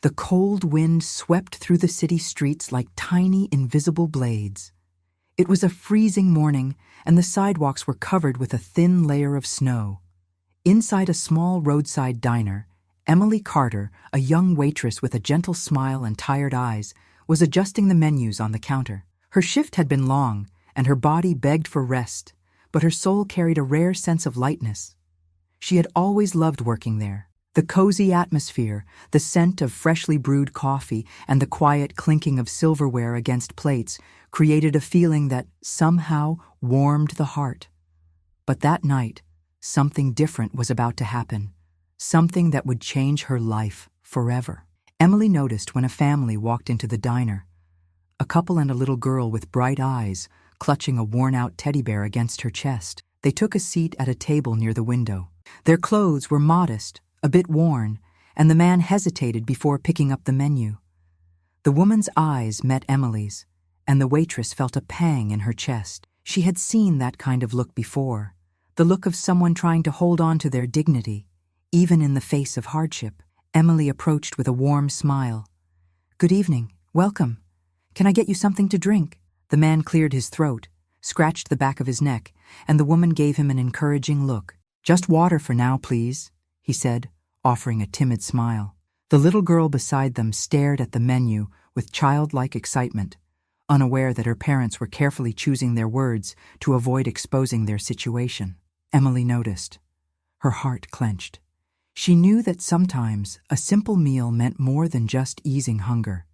The cold wind swept through the city streets like tiny, invisible blades. It was a freezing morning, and the sidewalks were covered with a thin layer of snow. Inside a small roadside diner, Emily Carter, a young waitress with a gentle smile and tired eyes, was adjusting the menus on the counter. Her shift had been long, and her body begged for rest, but her soul carried a rare sense of lightness. She had always loved working there. The cozy atmosphere, the scent of freshly brewed coffee, and the quiet clinking of silverware against plates created a feeling that somehow warmed the heart. But that night, something different was about to happen, something that would change her life forever. Emily noticed when a family walked into the diner. A couple and a little girl with bright eyes, clutching a worn-out teddy bear against her chest. They took a seat at a table near the window. Their clothes were modest, a bit worn, and the man hesitated before picking up the menu. The woman's eyes met Emily's, and the waitress felt a pang in her chest. She had seen that kind of look before, the look of someone trying to hold on to their dignity, even in the face of hardship. Emily approached with a warm smile. "Good evening. Welcome. Can I get you something to drink?" The man cleared his throat, scratched the back of his neck, and the woman gave him an encouraging look. "Just water for now, please," he said, offering a timid smile. The little girl beside them stared at the menu with childlike excitement, unaware that her parents were carefully choosing their words to avoid exposing their situation. Emily noticed. Her heart clenched. She knew that sometimes a simple meal meant more than just easing hunger.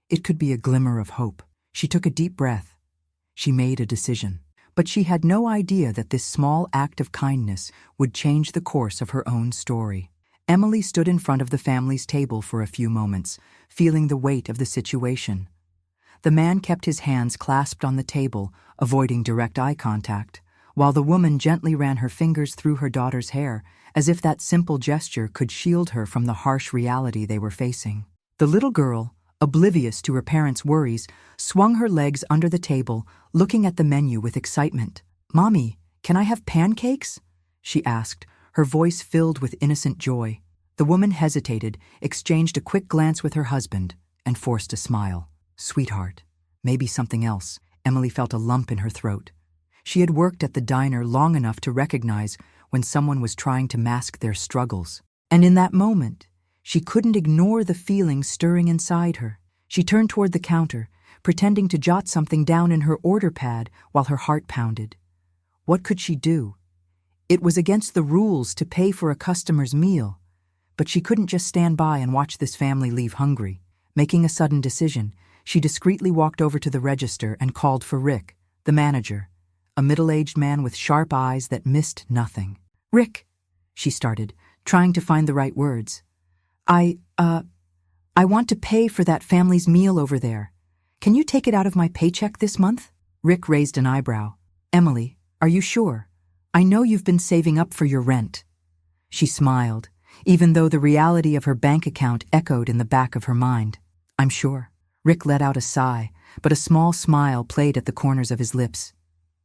It could be a glimmer of hope. She took a deep breath. She made a decision. But she had no idea that this small act of kindness would change the course of her own story. Emily stood in front of the family's table for a few moments, feeling the weight of the situation. The man kept his hands clasped on the table, avoiding direct eye contact, while the woman gently ran her fingers through her daughter's hair, as if that simple gesture could shield her from the harsh reality they were facing. The little girl, oblivious to her parents' worries, swung her legs under the table, looking at the menu with excitement. "Mommy, can I have pancakes?" she asked, her voice filled with innocent joy. The woman hesitated, exchanged a quick glance with her husband, and forced a smile. "Sweetheart, maybe something else." Emily felt a lump in her throat. She had worked at the diner long enough to recognize when someone was trying to mask their struggles. And in that moment, she couldn't ignore the feeling stirring inside her. She turned toward the counter, pretending to jot something down in her order pad while her heart pounded. What could she do? It was against the rules to pay for a customer's meal, but she couldn't just stand by and watch this family leave hungry. Making a sudden decision, she discreetly walked over to the register and called for Rick, the manager, a middle-aged man with sharp eyes that missed nothing. "Rick," she started, trying to find the right words. I want to pay for that family's meal over there. Can you take it out of my paycheck this month?" Rick raised an eyebrow. "Emily, are you sure? I know you've been saving up for your rent." She smiled, even though the reality of her bank account echoed in the back of her mind. "I'm sure." Rick let out a sigh, but a small smile played at the corners of his lips.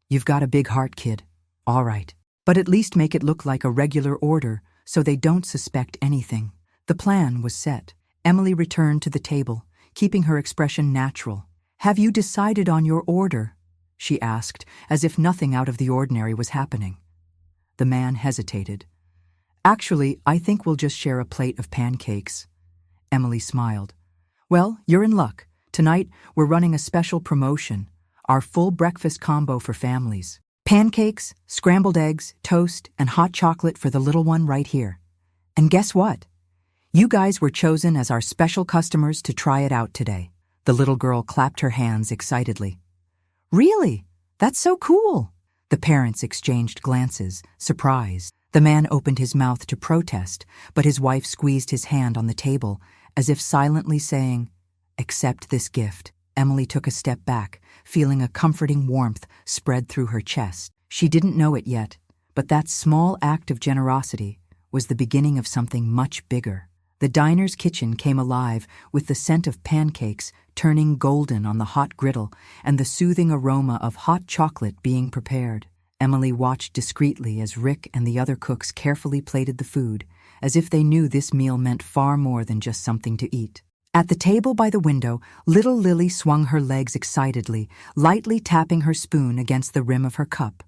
"You've got a big heart, kid. All right. But at least make it look like a regular order so they don't suspect anything." The plan was set. Emily returned to the table, keeping her expression natural. "Have you decided on your order?" she asked, as if nothing out of the ordinary was happening. The man hesitated. "Actually, I think we'll just share a plate of pancakes." Emily smiled. "Well, you're in luck. Tonight, we're running a special promotion, our full breakfast combo for families. Pancakes, scrambled eggs, toast, and hot chocolate for the little one right here. And guess what? You guys were chosen as our special customers to try it out today." The little girl clapped her hands excitedly. "Really? That's so cool." The parents exchanged glances, surprised. The man opened his mouth to protest, but his wife squeezed his hand on the table, as if silently saying, "Accept this gift." Emily took a step back, feeling a comforting warmth spread through her chest. She didn't know it yet, but that small act of generosity was the beginning of something much bigger. The diner's kitchen came alive with the scent of pancakes turning golden on the hot griddle and the soothing aroma of hot chocolate being prepared. Emily watched discreetly as Rick and the other cooks carefully plated the food, as if they knew this meal meant far more than just something to eat. At the table by the window, little Lily swung her legs excitedly, lightly tapping her spoon against the rim of her cup.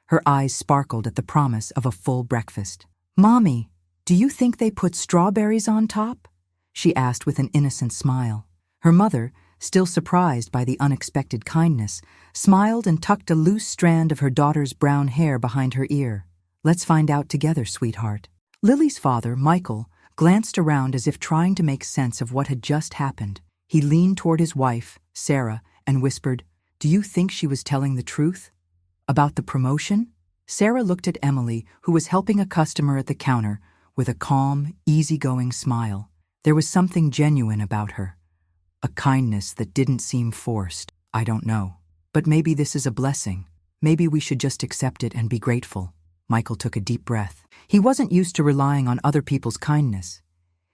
Her eyes sparkled at the promise of a full breakfast. "Mommy, do you think they put strawberries on top?" she asked with an innocent smile. Her mother, still surprised by the unexpected kindness, smiled and tucked a loose strand of her daughter's brown hair behind her ear. "Let's find out together, sweetheart." Lily's father, Michael, glanced around as if trying to make sense of what had just happened. He leaned toward his wife, Sarah, and whispered, "Do you think she was telling the truth? About the promotion?" Sarah looked at Emily, who was helping a customer at the counter, with a calm, easygoing smile. There was something genuine about her. A kindness that didn't seem forced. "I don't know. But maybe this is a blessing. Maybe we should just accept it and be grateful." Michael took a deep breath. He wasn't used to relying on other people's kindness.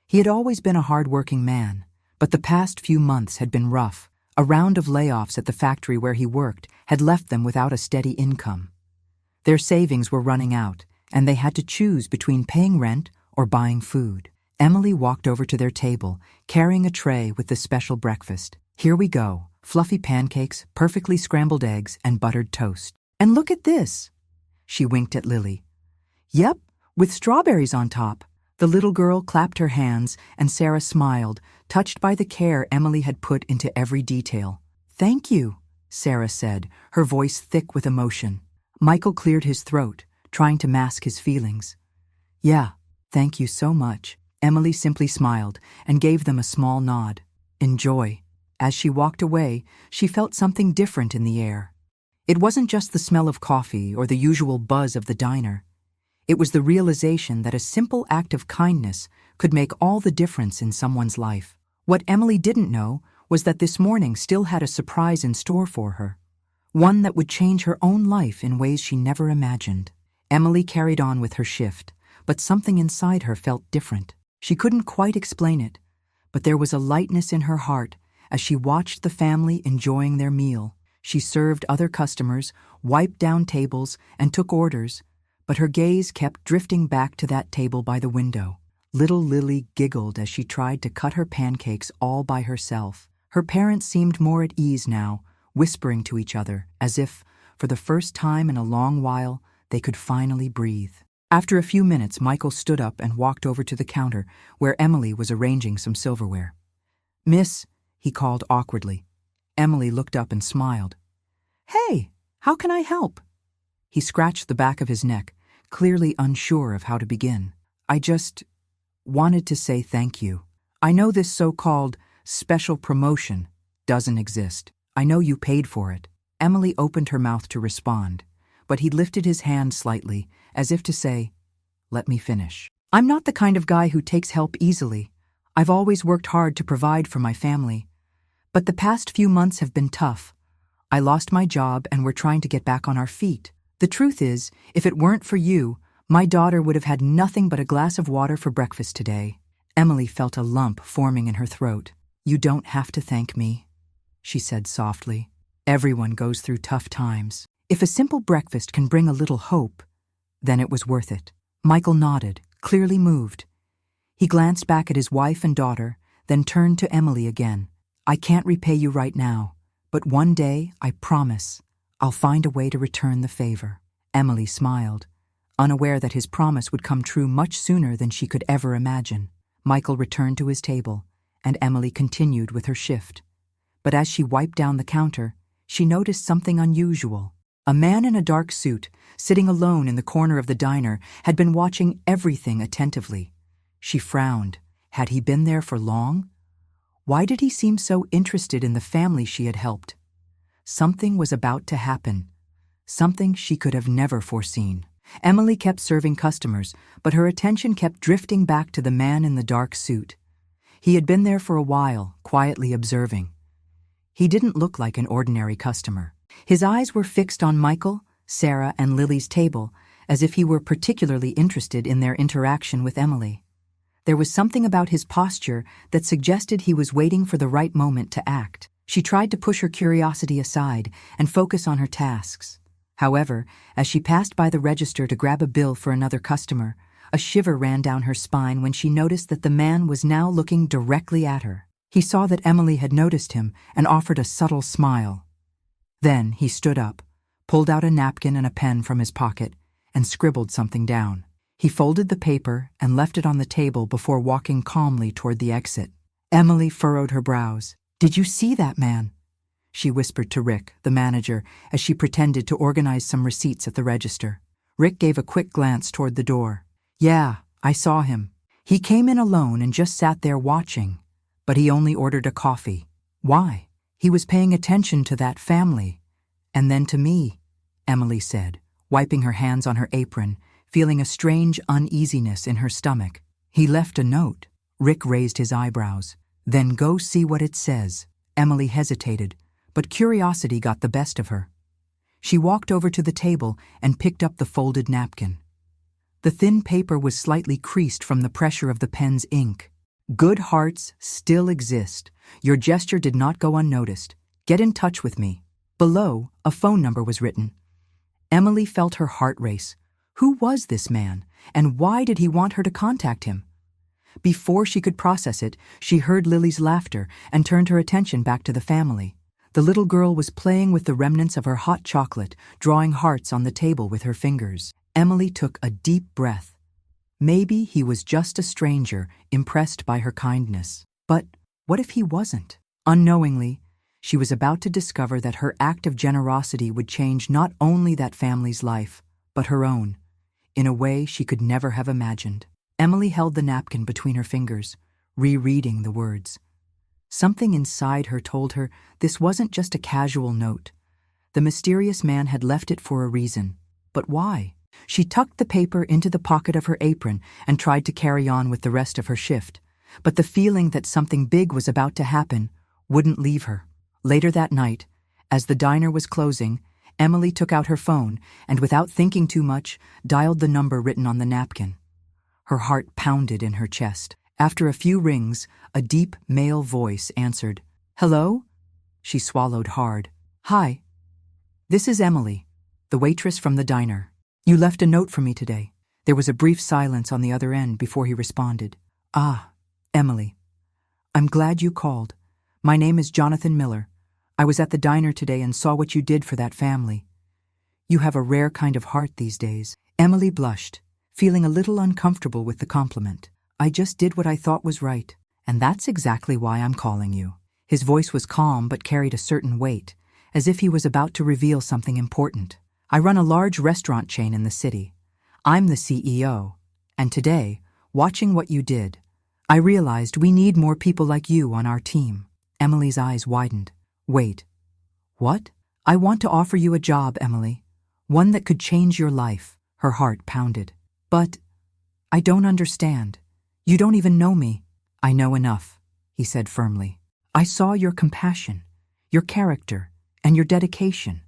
He had always been a hard-working man, but the past few months had been rough. A round of layoffs at the factory where he worked had left them without a steady income. Their savings were running out, and they had to choose between paying rent or buying food. Emily walked over to their table, carrying a tray with the special breakfast. "Here we go. Fluffy pancakes, perfectly scrambled eggs, and buttered toast. And look at this." She winked at Lily. "Yep, with strawberries on top." The little girl clapped her hands, and Sarah smiled, touched by the care Emily had put into every detail. "Thank you," Sarah said, her voice thick with emotion. Michael cleared his throat, trying to mask his feelings. "Yeah, thank you so much." Emily simply smiled and gave them a small nod. "Enjoy." As she walked away, she felt something different in the air. It wasn't just the smell of coffee or the usual buzz of the diner. It was the realization that a simple act of kindness could make all the difference in someone's life. What Emily didn't know was that this morning still had a surprise in store for her, one that would change her own life in ways she never imagined. Emily carried on with her shift, but something inside her felt different. She couldn't quite explain it, but there was a lightness in her heart as she watched the family enjoying their meal. She served other customers, wiped down tables, and took orders, but her gaze kept drifting back to that table by the window. Little Lily giggled as she tried to cut her pancakes all by herself. Her parents seemed more at ease now, whispering to each other, as if, for the first time in a long while, they could finally breathe. After a few minutes, Michael stood up and walked over to the counter where Emily was arranging some silverware. "Miss," he called awkwardly. Emily looked up and smiled. "Hey, how can I help?" He scratched the back of his neck, clearly unsure of how to begin. "I just wanted to say thank you. I know this so-called special promotion doesn't exist. I know you paid for it." Emily opened her mouth to respond, but he lifted his hand slightly, as if to say, "Let me finish. I'm not the kind of guy who takes help easily. I've always worked hard to provide for my family. But the past few months have been tough. I lost my job and we're trying to get back on our feet. The truth is, if it weren't for you, my daughter would have had nothing but a glass of water for breakfast today." Emily felt a lump forming in her throat. "You don't have to thank me," she said softly. "Everyone goes through tough times. If a simple breakfast can bring a little hope, then it was worth it." Michael nodded, clearly moved. He glanced back at his wife and daughter, then turned to Emily again. "I can't repay you right now, but one day, I promise, I'll find a way to return the favor." Emily smiled, unaware that his promise would come true much sooner than she could ever imagine. Michael returned to his table, and Emily continued with her shift. But as she wiped down the counter, she noticed something unusual. A man in a dark suit, sitting alone in the corner of the diner, had been watching everything attentively. She frowned. Had he been there for long? Why did he seem so interested in the family she had helped? Something was about to happen. Something she could have never foreseen. Emily kept serving customers, but her attention kept drifting back to the man in the dark suit. He had been there for a while, quietly observing. He didn't look like an ordinary customer. His eyes were fixed on Michael, Sarah, and Lily's table, as if he were particularly interested in their interaction with Emily. There was something about his posture that suggested he was waiting for the right moment to act. She tried to push her curiosity aside and focus on her tasks. However, as she passed by the register to grab a bill for another customer, A shiver ran down her spine when she noticed that the man was now looking directly at her. He saw that Emily had noticed him and offered a subtle smile. Then he stood up, pulled out a napkin and a pen from his pocket, and scribbled something down. He folded the paper and left it on the table before walking calmly toward the exit. Emily furrowed her brows. "Did you see that man?" she whispered to Rick, the manager, as she pretended to organize some receipts at the register. Rick gave a quick glance toward the door. "Yeah, I saw him. He came in alone and just sat there watching, but he only ordered a coffee. Why? He was paying attention to that family. And then to me," Emily said, wiping her hands on her apron, feeling a strange uneasiness in her stomach. "He left a note." Rick raised his eyebrows. "Then go see what it says." Emily hesitated, but curiosity got the best of her. She walked over to the table and picked up the folded napkin. The thin paper was slightly creased from the pressure of the pen's ink. "Good hearts still exist. Your gesture did not go unnoticed. Get in touch with me." Below, a phone number was written. Emily felt her heart race. Who was this man, and why did he want her to contact him? Before she could process it, she heard Lily's laughter and turned her attention back to the family. The little girl was playing with the remnants of her hot chocolate, drawing hearts on the table with her fingers. Emily took a deep breath. Maybe he was just a stranger, impressed by her kindness. But what if he wasn't? Unknowingly, she was about to discover that her act of generosity would change not only that family's life, but her own, in a way she could never have imagined. Emily held the napkin between her fingers, rereading the words. Something inside her told her this wasn't just a casual note. The mysterious man had left it for a reason. But why? She tucked the paper into the pocket of her apron and tried to carry on with the rest of her shift. But the feeling that something big was about to happen wouldn't leave her. Later that night, as the diner was closing, Emily took out her phone and, without thinking too much, dialed the number written on the napkin. Her heart pounded in her chest. After a few rings, a deep male voice answered. "Hello?" She swallowed hard. "Hi. This is Emily, the waitress from the diner. You left a note for me today." There was a brief silence on the other end before he responded. "Ah, Emily. I'm glad you called. My name is Jonathan Miller. I was at the diner today and saw what you did for that family. You have a rare kind of heart these days." Emily blushed, feeling a little uncomfortable with the compliment. "I just did what I thought was right, and that's exactly why I'm calling you." His voice was calm but carried a certain weight, as if he was about to reveal something important. "I run a large restaurant chain in the city. I'm the CEO, and today, watching what you did, I realized we need more people like you on our team." Emily's eyes widened. "Wait. What?" "I want to offer you a job, Emily. One that could change your life." Her heart pounded. "But I don't understand. You don't even know me." "I know enough," he said firmly. "I saw your compassion, your character, and your dedication.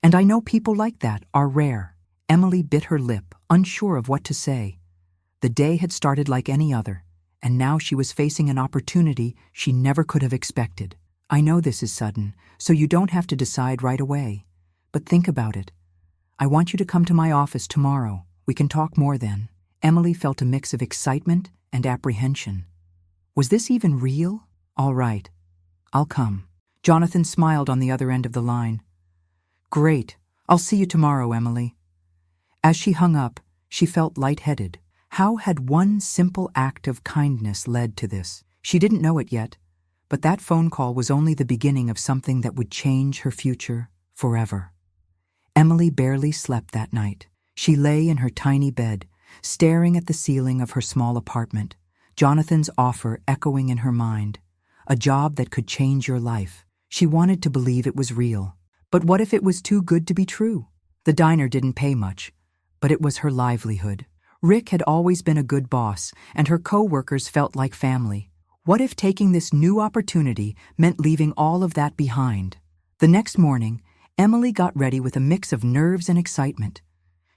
And I know people like that are rare." Emily bit her lip, unsure of what to say. The day had started like any other, and now she was facing an opportunity she never could have expected. "I know this is sudden, so you don't have to decide right away. But think about it. I want you to come to my office tomorrow. We can talk more then." Emily felt a mix of excitement and apprehension. Was this even real? "All right. I'll come." Jonathan smiled on the other end of the line. "Great. I'll see you tomorrow, Emily." As she hung up, she felt lightheaded. How had one simple act of kindness led to this? She didn't know it yet, but that phone call was only the beginning of something that would change her future forever. Emily barely slept that night. She lay in her tiny bed, staring at the ceiling of her small apartment, Jonathan's offer echoing in her mind. A job that could change your life. She wanted to believe it was real. But what if it was too good to be true? The diner didn't pay much, but it was her livelihood. Rick had always been a good boss, and her co-workers felt like family. What if taking this new opportunity meant leaving all of that behind? The next morning, Emily got ready with a mix of nerves and excitement.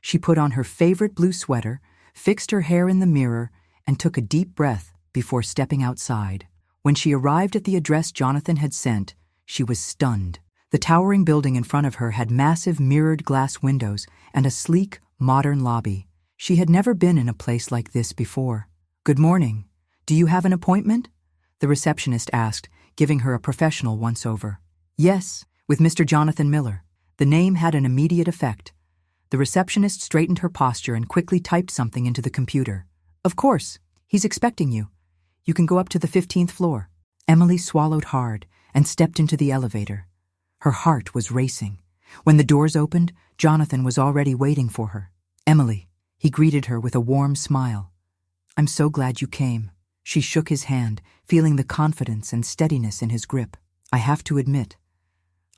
She put on her favorite blue sweater, fixed her hair in the mirror, and took a deep breath before stepping outside. When she arrived at the address Jonathan had sent, she was stunned. The towering building in front of her had massive mirrored glass windows and a sleek, modern lobby. She had never been in a place like this before. "Good morning. Do you have an appointment?" the receptionist asked, giving her a professional once-over. "Yes, with Mr. Jonathan Miller." The name had an immediate effect. The receptionist straightened her posture and quickly typed something into the computer. "Of course. He's expecting you. You can go up to the 15th floor." Emily swallowed hard and stepped into the elevator. Her heart was racing. When the doors opened, Jonathan was already waiting for her. "Emily," he greeted her with a warm smile. "I'm so glad you came." She shook his hand, feeling the confidence and steadiness in his grip. "I have to admit,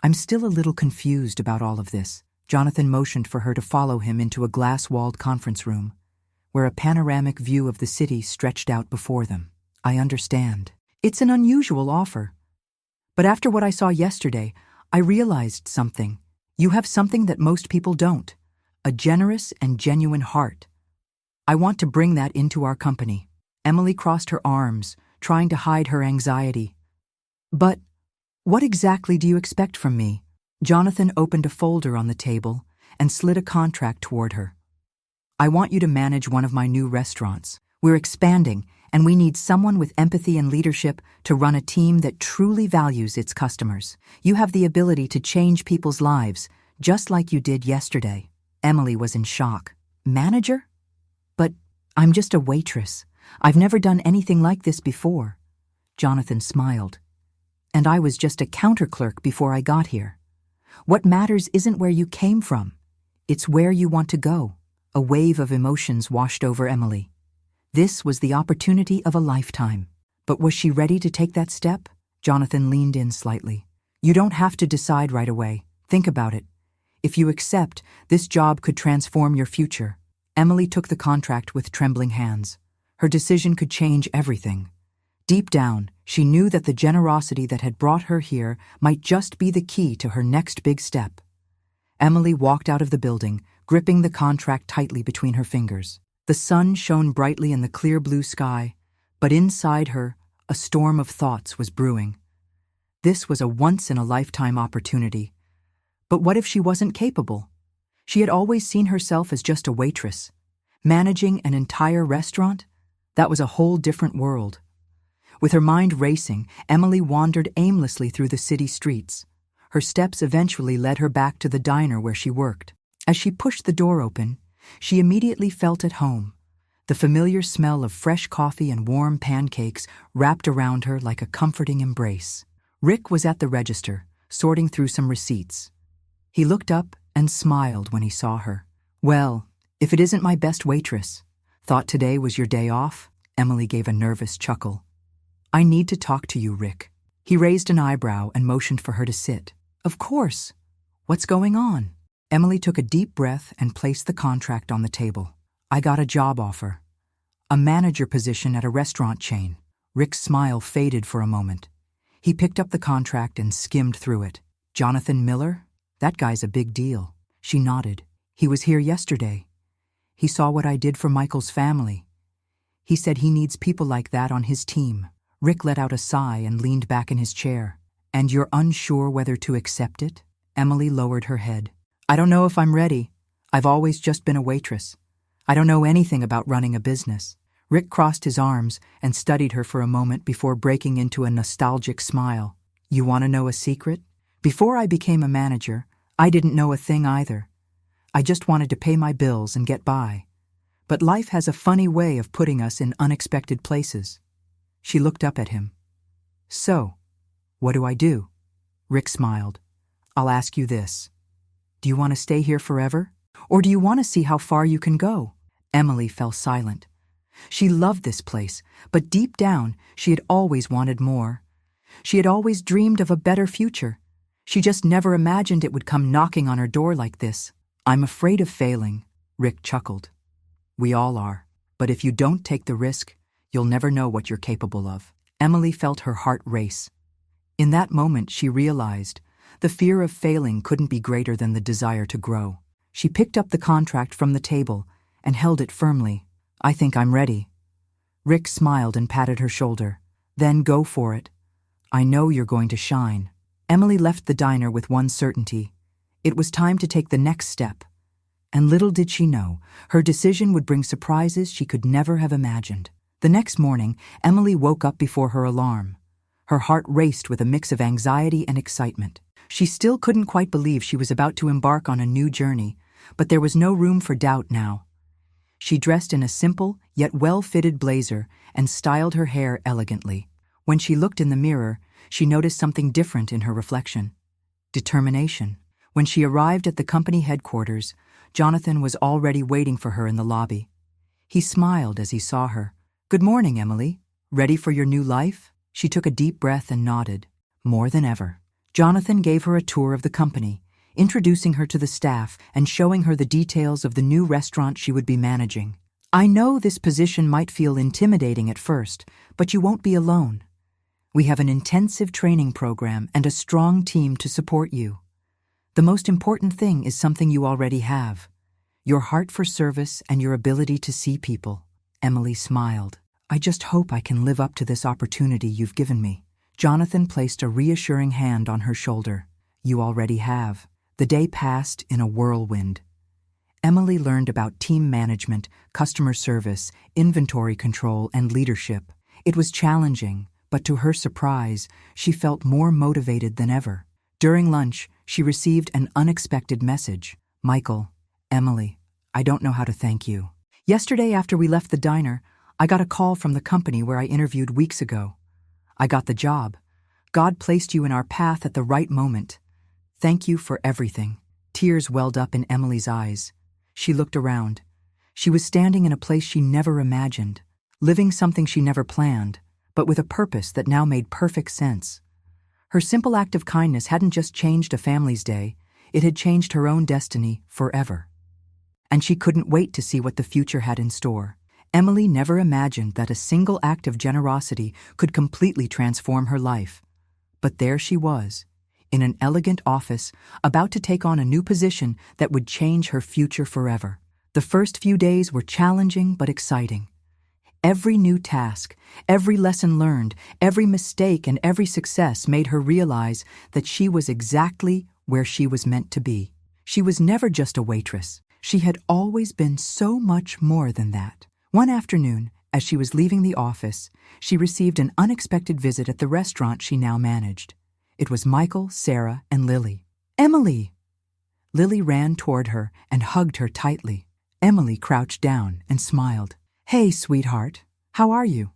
I'm still a little confused about all of this." Jonathan motioned for her to follow him into a glass-walled conference room, where a panoramic view of the city stretched out before them. "I understand. It's an unusual offer. But after what I saw yesterday, I realized something. You have something that most people don't, a generous and genuine heart. I want to bring that into our company." Emily crossed her arms, trying to hide her anxiety. "But what exactly do you expect from me?" Jonathan opened a folder on the table and slid a contract toward her. "I want you to manage one of my new restaurants. We're expanding, and we need someone with empathy and leadership to run a team that truly values its customers. You have the ability to change people's lives, just like you did yesterday." Emily was in shock. "Manager? But I'm just a waitress. I've never done anything like this before." Jonathan smiled. "And I was just a counter clerk before I got here. What matters isn't where you came from. It's where you want to go." A wave of emotions washed over Emily. This was the opportunity of a lifetime. But was she ready to take that step? Jonathan leaned in slightly. "You don't have to decide right away. Think about it. If you accept, this job could transform your future." Emily took the contract with trembling hands. Her decision could change everything. Deep down, she knew that the generosity that had brought her here might just be the key to her next big step. Emily walked out of the building, gripping the contract tightly between her fingers. The sun shone brightly in the clear blue sky, but inside her, a storm of thoughts was brewing. This was a once-in-a-lifetime opportunity. But what if she wasn't capable? She had always seen herself as just a waitress. Managing an entire restaurant? That was a whole different world. With her mind racing, Emily wandered aimlessly through the city streets. Her steps eventually led her back to the diner where she worked. As she pushed the door open, she immediately felt at home. The familiar smell of fresh coffee and warm pancakes wrapped around her like a comforting embrace. Rick was at the register, sorting through some receipts. He looked up and smiled when he saw her. "Well, if it isn't my best waitress. Thought today was your day off?" Emily gave a nervous chuckle. "I need to talk to you, Rick." He raised an eyebrow and motioned for her to sit. "Of course. What's going on?" Emily took a deep breath and placed the contract on the table. "I got a job offer. A manager position at a restaurant chain." Rick's smile faded for a moment. He picked up the contract and skimmed through it. "Jonathan Miller? That guy's a big deal." She nodded. "He was here yesterday. He saw what I did for Michael's family. He said he needs people like that on his team." Rick let out a sigh and leaned back in his chair. "And you're unsure whether to accept it?" Emily lowered her head. "I don't know if I'm ready. I've always just been a waitress. I don't know anything about running a business." Rick crossed his arms and studied her for a moment before breaking into a nostalgic smile. "You want to know a secret? Before I became a manager, I didn't know a thing either. I just wanted to pay my bills and get by. But life has a funny way of putting us in unexpected places." She looked up at him. "So, what do I do?" Rick smiled. "I'll ask you this. Do you want to stay here forever? Or do you want to see how far you can go?" Emily fell silent. She loved this place, but deep down, she had always wanted more. She had always dreamed of a better future. She just never imagined it would come knocking on her door like this. "I'm afraid of failing," Rick chuckled. "We all are. But if you don't take the risk, you'll never know what you're capable of." Emily felt her heart race. In that moment, she realized the fear of failing couldn't be greater than the desire to grow. She picked up the contract from the table and held it firmly. "I think I'm ready." Rick smiled and patted her shoulder. "Then go for it. I know you're going to shine." Emily left the diner with one certainty. It was time to take the next step. And little did she know, her decision would bring surprises she could never have imagined. The next morning, Emily woke up before her alarm. Her heart raced with a mix of anxiety and excitement. She still couldn't quite believe she was about to embark on a new journey, but there was no room for doubt now. She dressed in a simple, yet well-fitted blazer and styled her hair elegantly. When she looked in the mirror, she noticed something different in her reflection. Determination. When she arrived at the company headquarters, Jonathan was already waiting for her in the lobby. He smiled as he saw her. "Good morning, Emily. Ready for your new life?" She took a deep breath and nodded. More than ever. Jonathan gave her a tour of the company, introducing her to the staff and showing her the details of the new restaurant she would be managing. "I know this position might feel intimidating at first, but you won't be alone. We have an intensive training program and a strong team to support you. The most important thing is something you already have: your heart for service and your ability to see people." Emily smiled. "I just hope I can live up to this opportunity you've given me." Jonathan placed a reassuring hand on her shoulder. "You already have." The day passed in a whirlwind. Emily learned about team management, customer service, inventory control, and leadership. It was challenging, but to her surprise, she felt more motivated than ever. During lunch, she received an unexpected message. "Michael, Emily, I don't know how to thank you. Yesterday after we left the diner, I got a call from the company where I interviewed weeks ago. I got the job. God placed you in our path at the right moment. Thank you for everything." Tears welled up in Emily's eyes. She looked around. She was standing in a place she never imagined, living something she never planned, but with a purpose that now made perfect sense. Her simple act of kindness hadn't just changed a family's day, it had changed her own destiny forever. And she couldn't wait to see what the future had in store. Emily never imagined that a single act of generosity could completely transform her life. But there she was, in an elegant office, about to take on a new position that would change her future forever. The first few days were challenging but exciting. Every new task, every lesson learned, every mistake and every success made her realize that she was exactly where she was meant to be. She was never just a waitress. She had always been so much more than that. One afternoon, as she was leaving the office, she received an unexpected visit at the restaurant she now managed. It was Michael, Sarah, and Lily. "Emily!" Lily ran toward her and hugged her tightly. Emily crouched down and smiled. "Hey, sweetheart. How are you?"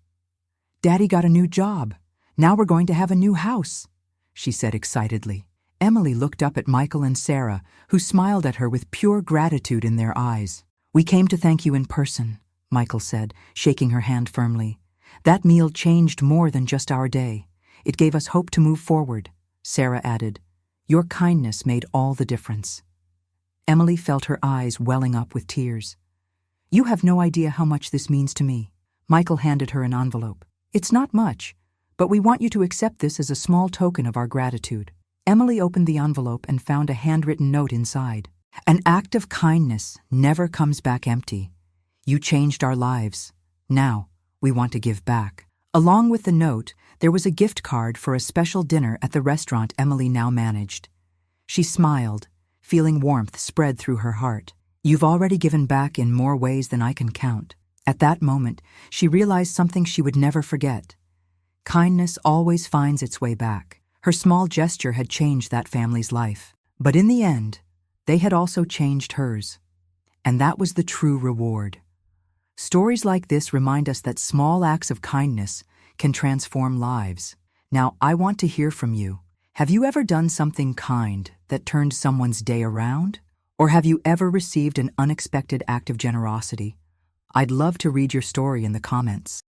"Daddy got a new job. Now we're going to have a new house," she said excitedly. Emily looked up at Michael and Sarah, who smiled at her with pure gratitude in their eyes. "We came to thank you in person," Michael said, shaking her hand firmly. "That meal changed more than just our day. It gave us hope to move forward," Sarah added. "Your kindness made all the difference." Emily felt her eyes welling up with tears. "You have no idea how much this means to me." Michael handed her an envelope. "It's not much, but we want you to accept this as a small token of our gratitude." Emily opened the envelope and found a handwritten note inside. "An act of kindness never comes back empty. You changed our lives. Now, we want to give back." Along with the note, there was a gift card for a special dinner at the restaurant Emily now managed. She smiled, feeling warmth spread through her heart. "You've already given back in more ways than I can count." At that moment, she realized something she would never forget. Kindness always finds its way back. Her small gesture had changed that family's life. But in the end, they had also changed hers. And that was the true reward. Stories like this remind us that small acts of kindness can transform lives. Now, I want to hear from you. Have you ever done something kind that turned someone's day around? Or have you ever received an unexpected act of generosity? I'd love to read your story in the comments.